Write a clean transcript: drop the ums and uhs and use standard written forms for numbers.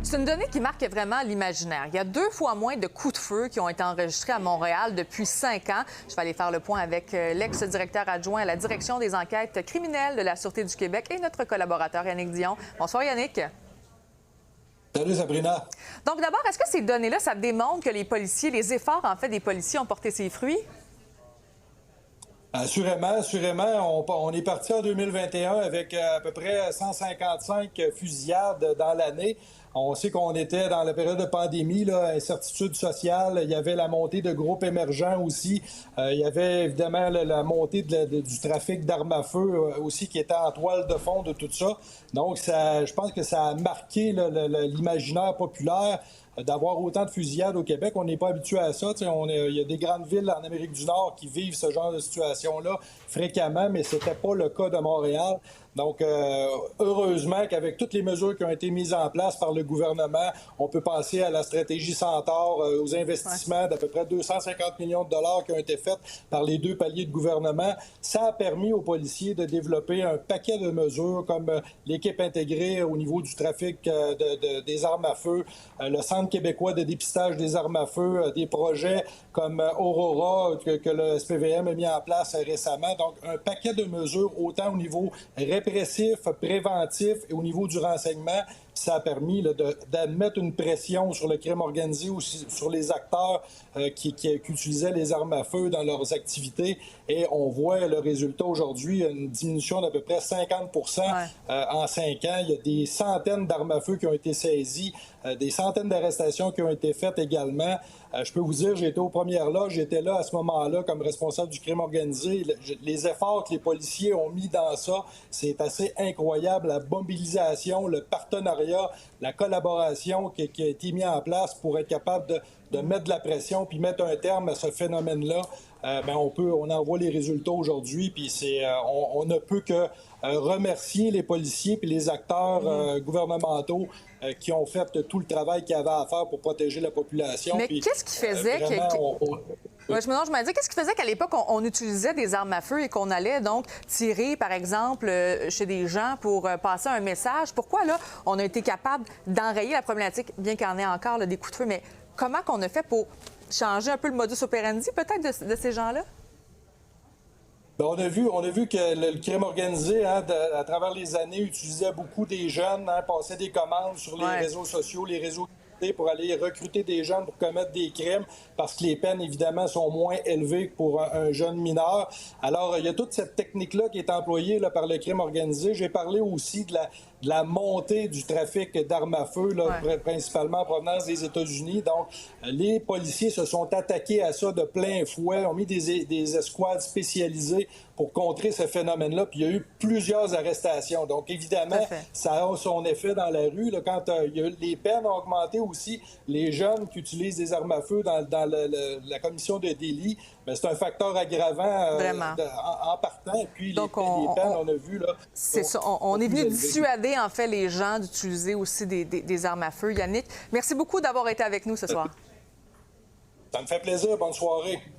C'est une donnée qui marque vraiment l'imaginaire. Il y a 2 fois moins de coups de feu qui ont été enregistrés à Montréal depuis 5 ans. Je vais aller faire le point avec l'ex-directeur adjoint à la direction des enquêtes criminelles de la Sûreté du Québec et notre collaborateur Yannick Dion. Bonsoir Yannick. Salut Sabrina. Donc d'abord, est-ce que ces données-là, ça démontre que les efforts en fait des policiers ont porté ses fruits? Assurément. On est parti en 2021 avec à peu près 155 fusillades dans l'année. On sait qu'on était dans la période de pandémie, là, incertitude sociale. Il y avait la montée de groupes émergents aussi. Il y avait évidemment la montée du trafic d'armes à feu aussi qui était en toile de fond de tout ça. Donc, je pense que ça a marqué l'imaginaire populaire d'avoir autant de fusillades au Québec. On n'est pas habitué à ça. Il y a des grandes villes en Amérique du Nord qui vivent ce genre de situation-là fréquemment, mais c'était pas le cas de Montréal. Donc, heureusement qu'avec toutes les mesures qui ont été mises en place par le gouvernement, on peut penser à la stratégie Centaure, aux investissements d'à peu près 250 millions de dollars qui ont été faits par les 2 paliers de gouvernement. Ça a permis aux policiers de développer un paquet de mesures comme l'équipe intégrée au niveau du trafic des armes à feu, le Centre québécois de dépistage des armes à feu, des projets comme Aurora que le SPVM a mis en place récemment. Donc, un paquet de mesures autant au niveau répressif, préventif et au niveau du renseignement. Ça a permis de mettre une pression sur le crime organisé ou sur les acteurs qui utilisaient les armes à feu dans leurs activités. Et on voit le résultat aujourd'hui, une diminution d'à peu près 50 en 5 ans. Il y a des centaines d'armes à feu qui ont été saisies, des centaines d'arrestations qui ont été faites également. Je peux vous dire, j'étais aux premières loges, j'étais là à ce moment-là comme responsable du crime organisé. Les efforts que les policiers ont mis dans ça, c'est assez incroyable. La mobilisation, le partenariat, la collaboration qui a été mis en place pour être capable de mettre de la pression puis mettre un terme à ce phénomène-là. On en voit les résultats aujourd'hui, puis on ne peut que remercier les policiers puis les acteurs gouvernementaux qui ont fait tout le travail qu'il y avait à faire pour protéger la population. Mais qu'est-ce qui faisait je me disais, qu'est-ce qui faisait qu'à l'époque, on utilisait des armes à feu et qu'on allait donc tirer, par exemple, chez des gens pour passer un message? Pourquoi, là, on a été capable d'enrayer la problématique, bien qu'il y en ait encore des coups de feu, mais comment qu'on a fait pour changer un peu le modus operandi, peut-être, de ces gens-là? Bien, on a vu que le crime organisé, à travers les années, utilisait beaucoup des jeunes, passait des commandes sur les réseaux sociaux, les réseaux pour aller recruter des jeunes pour commettre des crimes parce que les peines, évidemment, sont moins élevées que pour un jeune mineur. Alors, il y a toute cette technique-là qui est employée là, par le crime organisé. J'ai parlé aussi de la montée du trafic d'armes à feu, là, principalement en provenance des États-Unis. Donc, les policiers se sont attaqués à ça de plein fouet, ont mis des escouades spécialisées pour contrer ce phénomène-là. Puis il y a eu plusieurs arrestations. Donc, évidemment, ça a son effet dans la rue. Là, quand les peines ont augmenté aussi, les jeunes qui utilisent des armes à feu dans la commission de délit, bien, c'est un facteur aggravant en partant. Et puis, donc, les peines, on a vu... là. C'est ça. On est venu dissuader, en fait, les gens d'utiliser aussi des armes à feu. Yannick, merci beaucoup d'avoir été avec nous ce soir. Ça me fait plaisir. Bonne soirée.